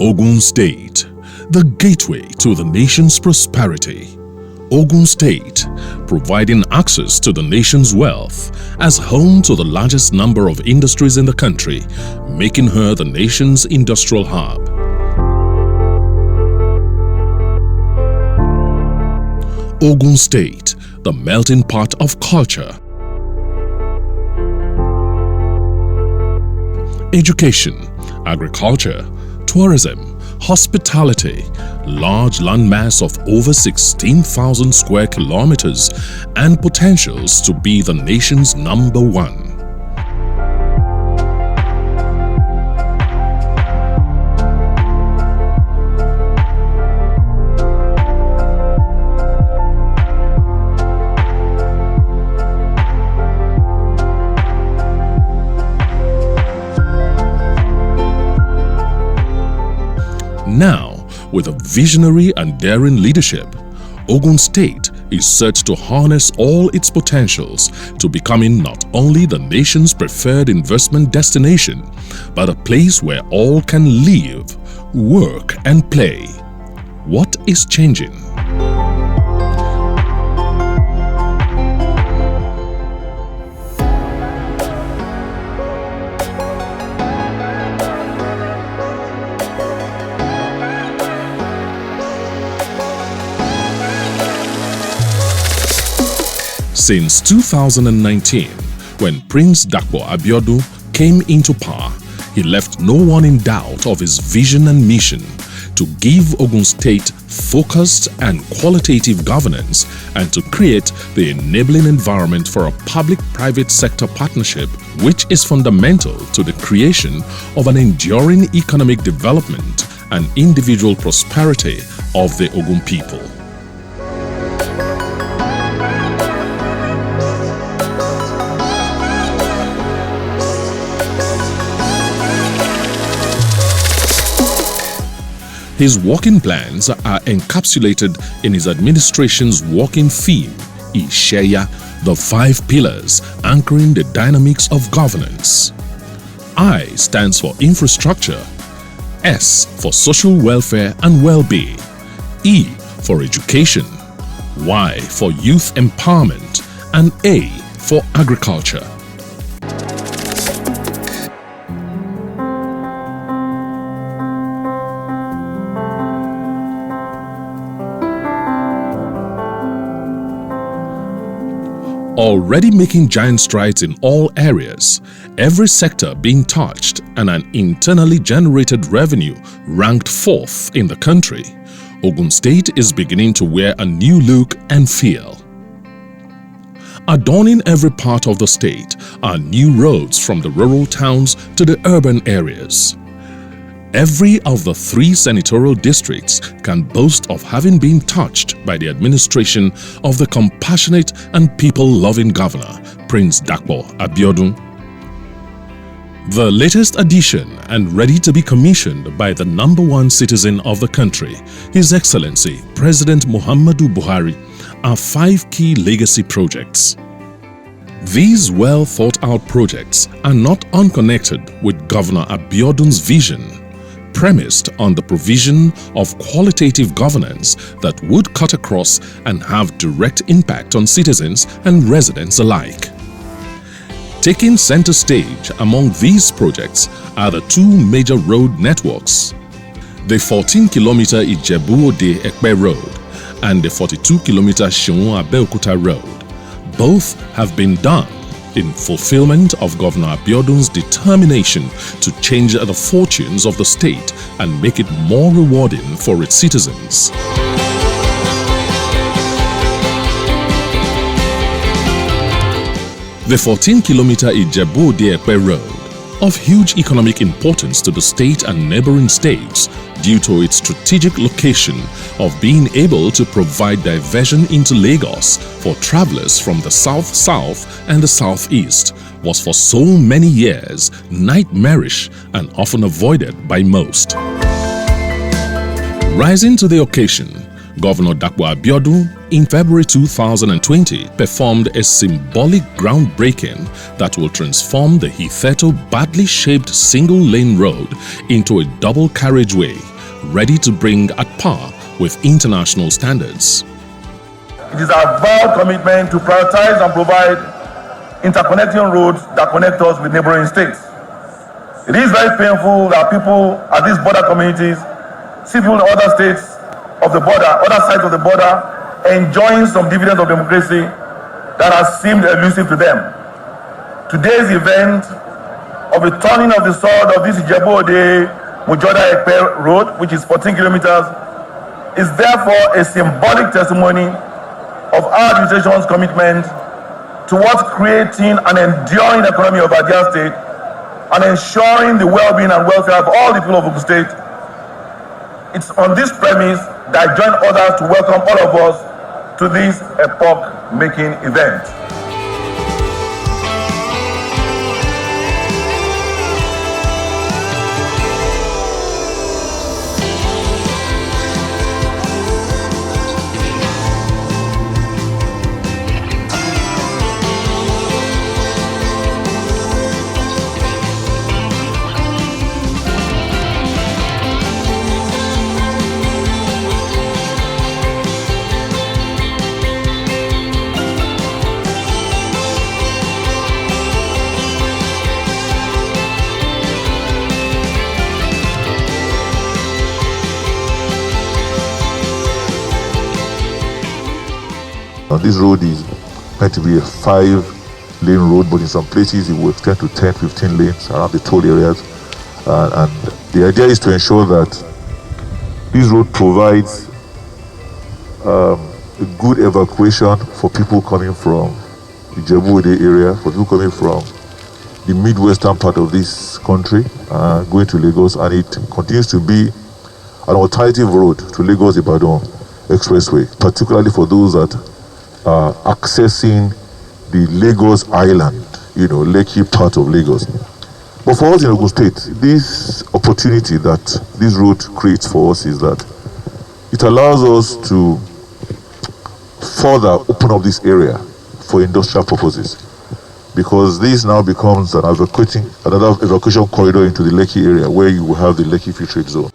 Ogun State, the gateway to the nation's prosperity. Ogun State, providing access to the nation's wealth as home to the largest number of industries in the country, making her the nation's industrial hub. Ogun State, the melting pot of culture. Education, agriculture, tourism, hospitality, large landmass of over 16,000 square kilometers, and potentials to be the nation's #1. Now, with a visionary and daring leadership, Ogun State is set to harness all its potentials to becoming not only the nation's preferred investment destination, but a place where all can live, work, and play. What is changing? Since 2019, when Prince Dakpo Abiodun came into power, he left no one in doubt of his vision and mission to give Ogun State focused and qualitative governance and to create the enabling environment for a public-private sector partnership which is fundamental to the creation of an enduring economic development and individual prosperity of the Ogun people. His working plans are encapsulated in his administration's working theme, Isheya, the 5 pillars anchoring the dynamics of governance. I stands for infrastructure, S for social welfare and well-being, E for education, Y for youth empowerment, and A for agriculture. Already making giant strides in all areas, every sector being touched, and an internally generated revenue ranked 4th in the country, Ogun State is beginning to wear a new look and feel. Adorning every part of the state are new roads from the rural towns to the urban areas. Every of the 3 senatorial districts can boast of having been touched by the administration of the compassionate and people-loving governor, Prince Dakpo Abiodun. The latest addition and ready to be commissioned by the #1 citizen of the country, His Excellency President Muhammadu Buhari, are 5 key legacy projects. These well-thought-out projects are not unconnected with Governor Abiodun's vision, premised on the provision of qualitative governance that would cut across and have direct impact on citizens and residents alike. Taking center stage among these projects are the 2 major road networks, the 14-kilometer Ijebu-Ode-Ekpe Road and the 42-kilometer Seun-Abeokuta Road. Both have been done in fulfillment of Governor Abiodun's determination to change the fortunes of the state and make it more rewarding for its citizens. The 14-kilometer Ijebu-Ode-Ekpe Road, of huge economic importance to the state and neighboring states due to its strategic location of being able to provide diversion into Lagos for travelers from the south-south and the southeast, was for so many years nightmarish and often avoided by most. Rising to the occasion, Governor Dakpo Abiodun in February 2020 performed a symbolic groundbreaking that will transform the hitherto badly shaped single-lane road into a double carriageway ready to bring at par with international standards. It is our vowed commitment to prioritize and provide interconnecting roads that connect us with neighboring states. It is very painful that people at these border communities see people in other states of the border, other sides of the border, enjoying some dividends of democracy that has seemed elusive to them. Today's event of the turning of the sword of this Ijebu-Ode-Mujoda-Epe road, which is 14 kilometers, is therefore a symbolic testimony of our administration's commitment towards creating an enduring economy of Abia State and ensuring the well-being and welfare of all the people of Ogun State. It's on this premise that I join others to welcome all of us to this epoch-making event. This road is meant to be a 5-lane road, but in some places it will extend to 10-15 lanes around the toll areas. And the idea is to ensure that this road provides a good evacuation for people coming from the Ijebu-Ode area, for people coming from the midwestern part of this country, going to Lagos, and it continues to be an alternative road to Lagos-Ibadan Expressway, particularly for those that accessing the Lagos Island, Lekki part of Lagos. But for us in Ogun State, this opportunity that this road creates for us is that it allows us to further open up this area for industrial purposes, because this now becomes another evacuation corridor into the Lekki area, where you will have the Lekki Free Trade Zone.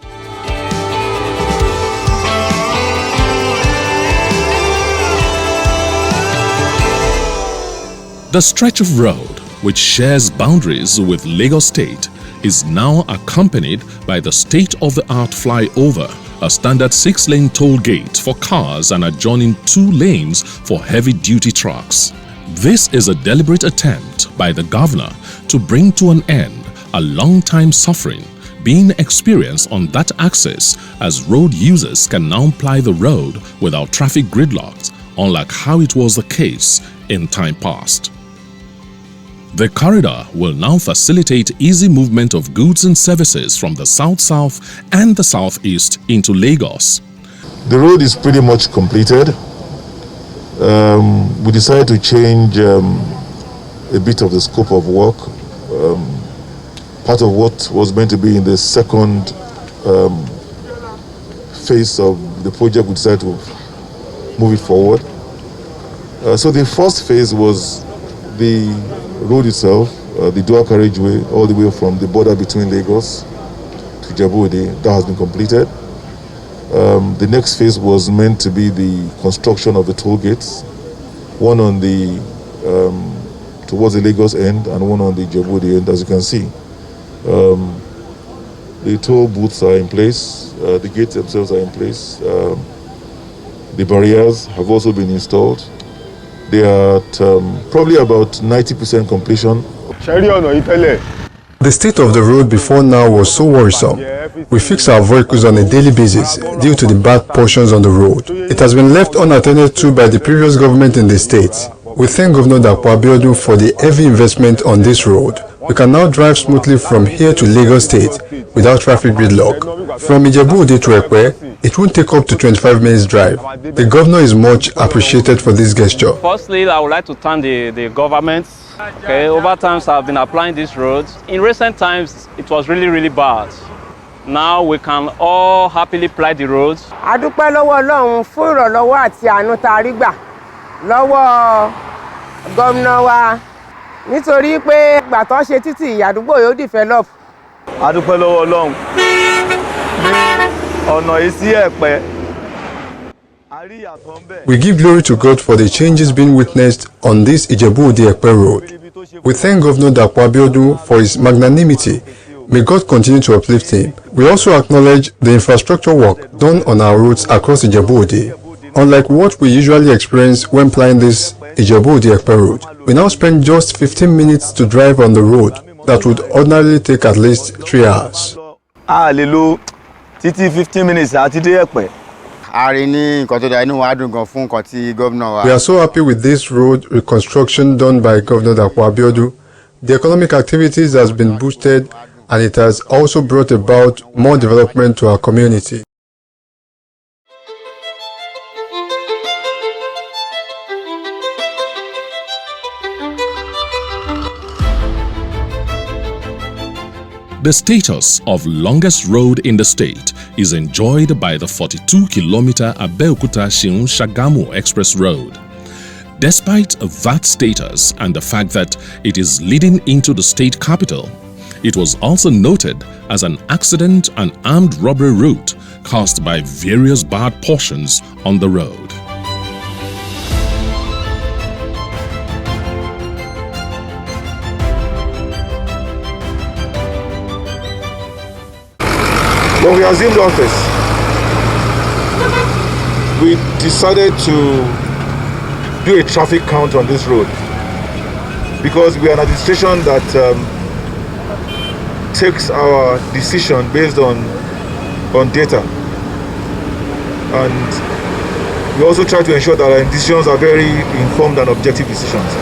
The stretch of road, which shares boundaries with Lagos State, is now accompanied by the state-of-the-art flyover, a standard 6-lane toll gate for cars and adjoining 2 lanes for heavy-duty trucks. This is a deliberate attempt by the governor to bring to an end a long-time suffering being experienced on that axis, as road users can now ply the road without traffic gridlocks, unlike how it was the case in time past. The corridor will now facilitate easy movement of goods and services from the south-south and the southeast into Lagos. The road is pretty much completed. We decided to change a bit of the scope of work. Part of what was meant to be in the second phase of the project, we decided to move it forward. So the first phase was the road itself, the dual carriageway all the way from the border between Lagos to Ijebu-Ode. That has been completed. The next phase was meant to be the construction of the toll gates, one on the towards the Lagos end and one on the Ijebu-Ode end. As you can see, the toll booths are in place, the gates themselves are in place, the barriers have also been installed. They are at probably about 90% completion. The state of the road before now was so worrisome. We fix our vehicles on a daily basis due to the bad portions on the road. It has been left unattended to by the previous government in the state. We thank Governor Dapo Abiodun for the heavy investment on this road. We can now drive smoothly from here to Lagos State without traffic gridlock. From Ijebu-Ode to Epe, it won't take up to 25 minutes drive. The governor is much appreciated for this gesture. Firstly, I would like to thank the government. Over times I've been applying these roads. In recent times, it was really bad. Now we can all happily ply the roads. A dúpẹ́ lọ́wọ́ Ọlọ́run fún ìrànlọ́wọ́ àti àánú tá a rí gbà lọ́wọ́ gómìnà wa, nítorí pé ìgbà tó ṣe títì àdúgbò yóò develop. A dúpẹ́ lọ́wọ́ Ọlọ́run. We give glory to God for the changes being witnessed on this Ijebu-Ode-Ekpe road. We thank Governor Dapo Abiodun for his magnanimity. May God continue to uplift him. We also acknowledge the infrastructure work done on our roads across Ijebu-Ode. Unlike what we usually experience when plying this Ijebu-Ode-Ekpe road, we now spend just 15 minutes to drive on the road that would ordinarily take at least 3 hours. Hallelujah. 15 minutes at Ekpe. We are so happy with this road reconstruction done by Governor Dapo Abiodun. The economic activities has been boosted and it has also brought about more development to our community. The status of longest road in the state is enjoyed by the 42-kilometer Abeokuta-Seun-Shagamu Express Road. Despite that status and the fact that it is leading into the state capital, it was also noted as an accident and armed robbery route caused by various bad portions on the road. When we assumed office, we decided to do a traffic count on this road because we are an administration that takes our decision based on data, and we also try to ensure that our decisions are very informed and objective decisions.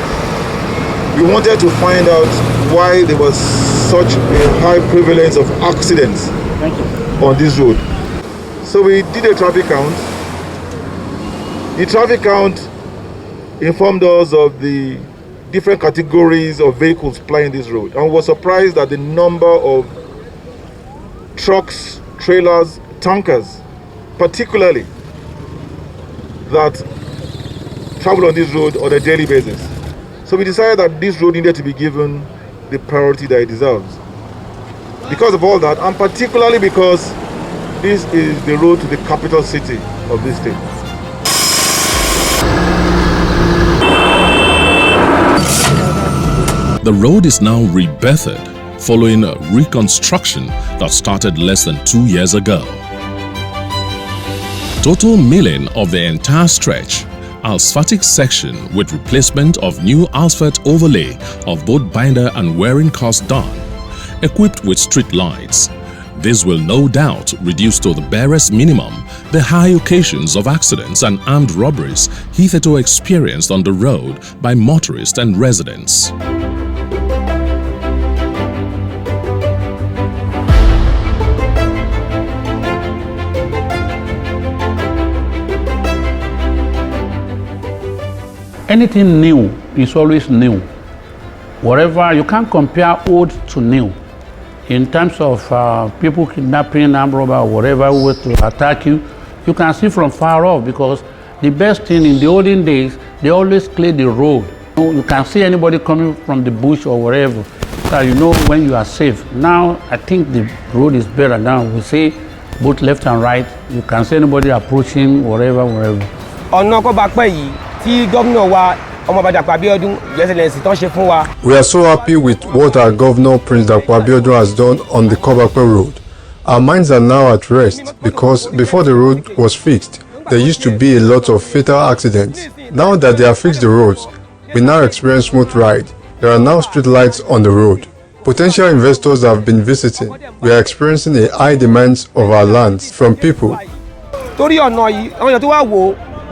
We wanted to find out why there was such a high prevalence of accidents on this road. So we did a traffic count. The traffic count informed us of the different categories of vehicles plying this road, and was surprised at the number of trucks, trailers, tankers, particularly, that travel on this road on a daily basis. So we decided that this road needed to be given the priority that it deserves. Because of all that, and particularly because this is the road to the capital city of this state. The road is now rebirthed following a reconstruction that started less than 2 years ago. Total milling of the entire stretch, asphaltic section with replacement of new asphalt overlay of both binder and wearing cost done, equipped with street lights. This will no doubt reduce to the barest minimum the high occasions of accidents and armed robberies hitherto experienced on the road by motorists and residents. Anything new is always new. Whatever, you can't compare old to new. In terms of people kidnapping, armed robber, or whatever way to attack you, you can see from far off, because the best thing in the olden days, they always clear the road. You can see anybody coming from the bush or wherever, so you know when you are safe. Now, I think the road is better now. We see both left and right. You can see anybody approaching wherever. We are so happy with what our Governor Prince Dapo Abiodun has done on the Kobakwe Road. Our minds are now at rest because before the road was fixed, there used to be a lot of fatal accidents. Now that they have fixed the roads, we now experience smooth ride. There are now street lights on the road. Potential investors have been visiting. We are experiencing a high demand of our lands from people.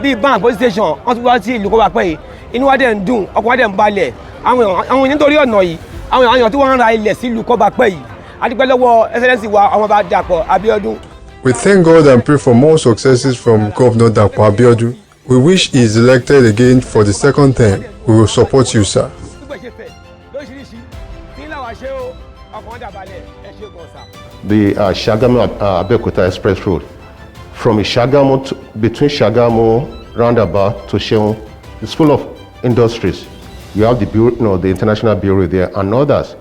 Bíi bank police station wọ́n ti wá sí ìlú Kọ́bápẹ́ yìí inú wa dẹ̀ ń dùn ọkàn wa dẹ̀ ń balẹ̀ àwọn èèyàn nítorí ọ̀nà yìí àwọn èèyàn tí wọ́n ń ra ilẹ̀ sí ìlú Kọ́bápẹ́ yìí a dúpẹ́ lọ́wọ́ Excellency wa àwọn bá Dapo Abiodun. We thank God and pray for more successes from Governor Dapo Abiodun. We wish he is elected again for the second term. We will support you, sir. The Shagamu-Abeokuta Express Road. From Shagamu between Shagamu roundabout to Seun, it's full of industries. You have the bureau, the international bureau there and others.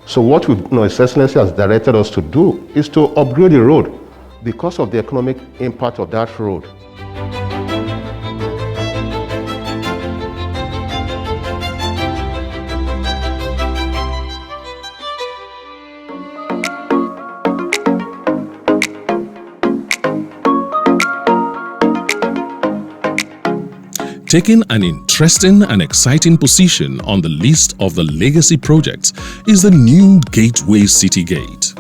So what His Excellency has directed us to do is to upgrade the road because of the economic impact of that road. Taking an interesting and exciting position on the list of the legacy projects is the new Gateway City Gate.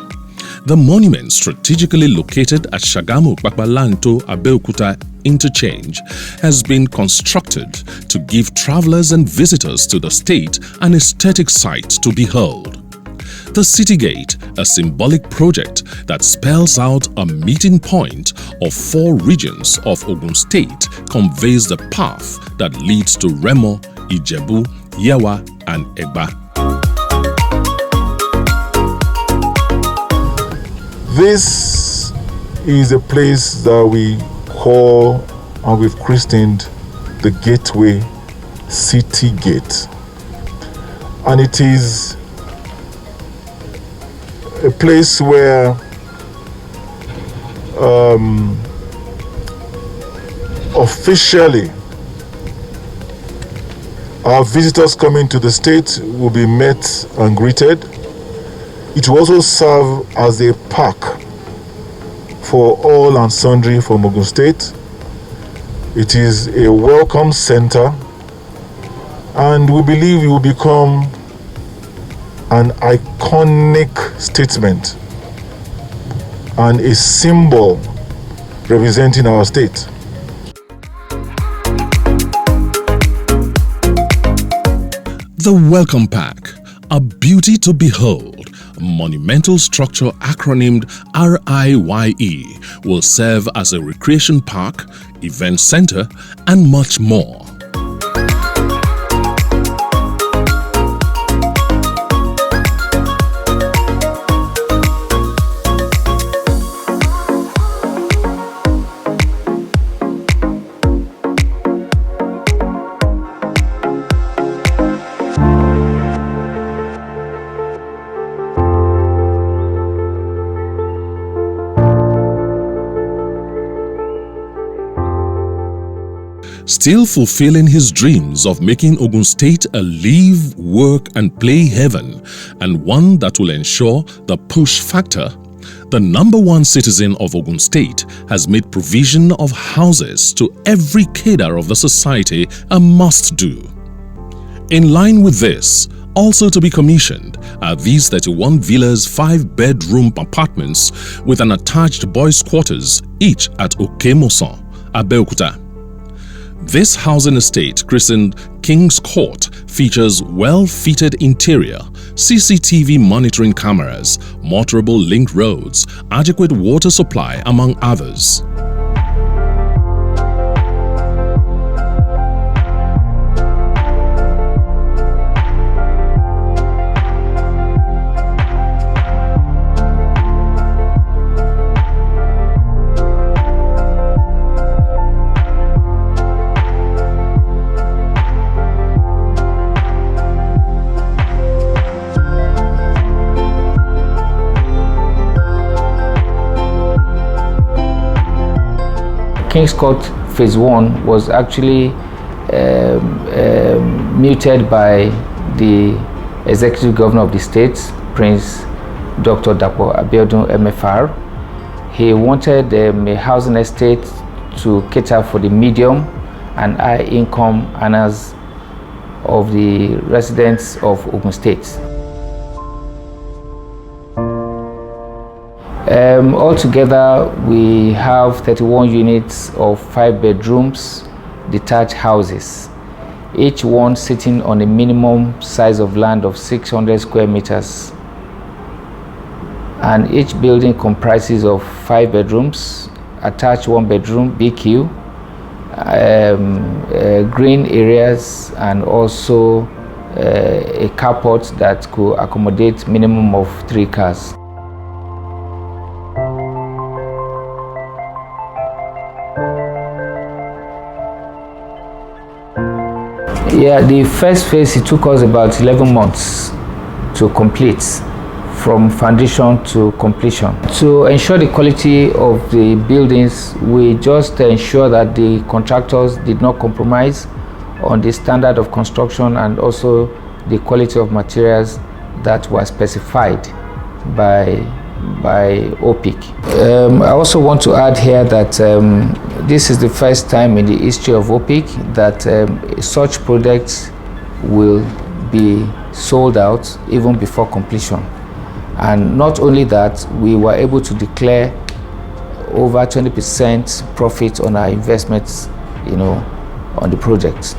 The monument, strategically located at Shagamu-Kpakpalanto Abeokuta interchange, has been constructed to give travelers and visitors to the state an aesthetic sight to behold. The City Gate, a symbolic project that spells out a meeting point of 4 regions of Ogun State, conveys the path that leads to Remo, Ijebu, Yewa, and Egba. This is a place that we call and we've christened the Gateway City Gate. And it is a place where officially our visitors coming to the state will be met and greeted. It will also serve as a park for all and sundry from Ogun State. It is a welcome center, and we believe it will become an iconic statement and a symbol representing our state. The Welcome Pack, a beauty to behold, a monumental structure acronymed RIYE, will serve as a recreation park, event center, and much more. Still fulfilling his dreams of making Ogun State a live, work and play heaven, and one that will ensure the push factor, the #1 citizen of Ogun State has made provision of houses to every cadre of the society, a must-do. In line with this, also to be commissioned are these 31 villas 5-bedroom apartments with an attached boys' quarters, each at Okemosan, Abeokuta. This housing estate, christened King's Court, features well-fitted interior, CCTV monitoring cameras, motorable link roads, adequate water supply, among others. King's Court Phase 1 was actually muted by the Executive Governor of the state, Prince Dr. Dapo Abiodun MFR. He wanted a housing estate to cater for the medium and high income earners of the residents of Ogun State. Altogether, we have 31 units of 5 bedrooms, detached houses, each one sitting on a minimum size of land of 600 square meters. And each building comprises of 5 bedrooms, attached 1 bedroom, BQ, green areas, and also a carport that could accommodate minimum of 3 cars. Yeah, the first phase, it took us about 11 months to complete from foundation to completion. To ensure the quality of the buildings, we just ensure that the contractors did not compromise on the standard of construction and also the quality of materials that were specified by OPIC. I also want to add here that this is the first time in the history of OPIC that such projects will be sold out even before completion. And not only that, we were able to declare over 20% profit on our investments, on the project.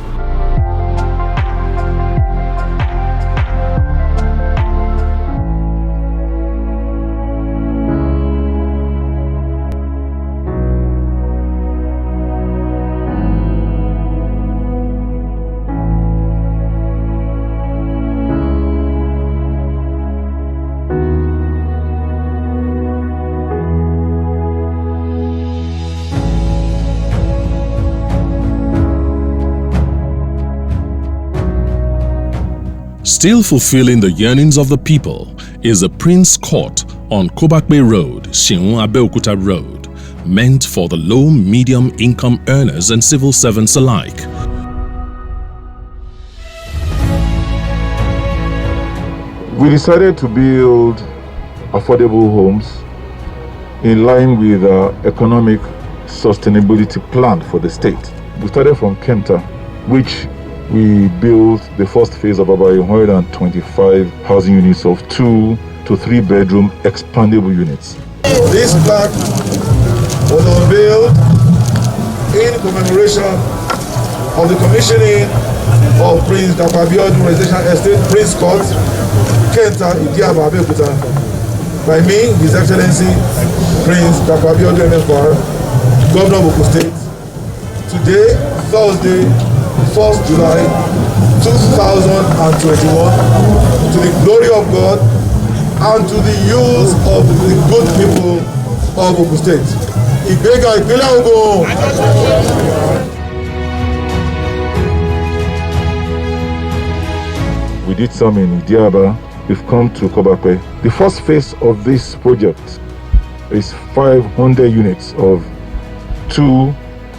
Still fulfilling the yearnings of the people is the Prince Court on Kobakbe Road, Sheun-Abeokuta Road, meant for the low, medium income earners and civil servants alike. We decided to build affordable homes in line with our economic sustainability plan for the state. We started from Kenta, which we built the first phase of about 125 housing units of 2 to 3 bedroom expandable units. This plaque was unveiled in commemoration of the commissioning of Prince Dapper Abiodun Residential Estate, Prince Court, Kenta, Idiaba, Abeokuta, by me, His Excellency Prince Dapper Abiodun MFR, Governor of Ogun State. Today, Thursday, 1st July 2021, to the glory of God and to the use of the good people of Ogun State. Ìgbéga ìpínlẹ̀ Ògùn. We did some in Idiaba. We've come to Kobakbe. The first phase of this project is 500 units of 2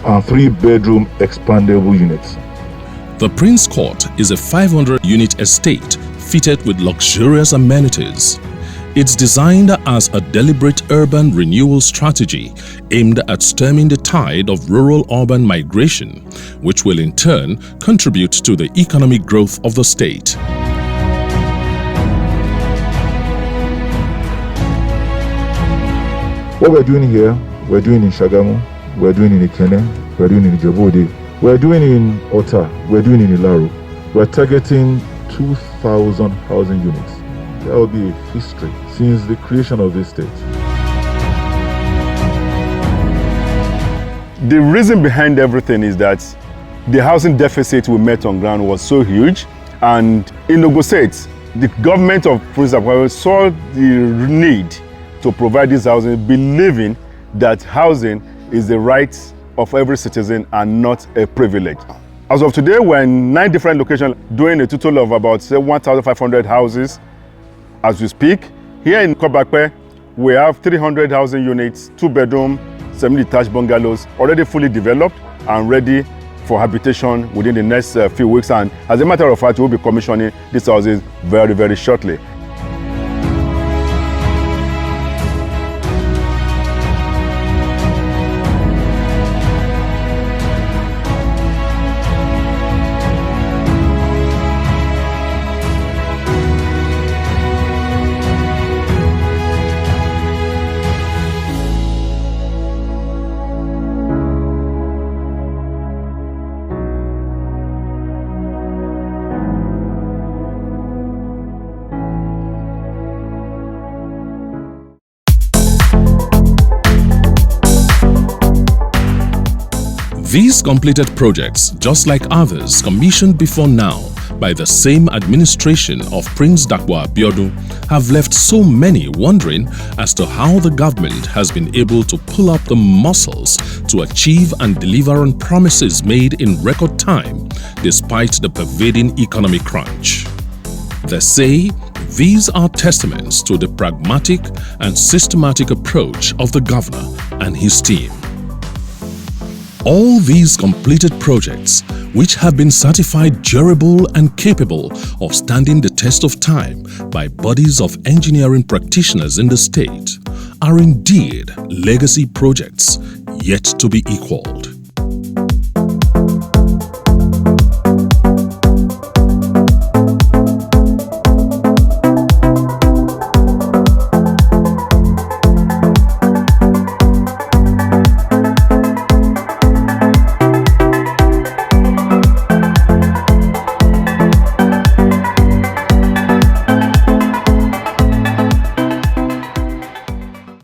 and 3 bedroom expandable units. The Prince Court is a 500-unit estate fitted with luxurious amenities. It's designed as a deliberate urban renewal strategy aimed at stemming the tide of rural-urban migration, which will in turn contribute to the economic growth of the state. What we're doing here, we're doing in Shagamu, we're doing in Ikene, we're doing in Ijebode, we're doing in Ota, we're doing in Ilaru. We're targeting 2,000 housing units. That will be a history since the creation of this state. The reason behind everything is that the housing deficit we met on ground was so huge, and in Ogun State, the government of Prince Dapper saw the need to provide this housing, believing that housing is the right of every citizen and not a privilege. As of today, we're in 9 different locations, doing a total of about 1,500 houses as we speak. Here in Kobakbe, we have 300 housing units, 2-bedroom, 7-detached bungalows, already fully developed and ready for habitation within the next few weeks. And as a matter of fact, we'll be commissioning these houses very, very shortly. These completed projects, just like others commissioned before now by the same administration of Prince Dapper Abiodun, have left so many wondering as to how the government has been able to pull up the muscles to achieve and deliver on promises made in record time, despite the pervading economic crunch. They say These are testaments to the pragmatic and systematic approach of the governor and his team. All these completed projects, which have been certified durable and capable of standing the test of time by bodies of engineering practitioners in the state, are indeed legacy projects yet to be equaled.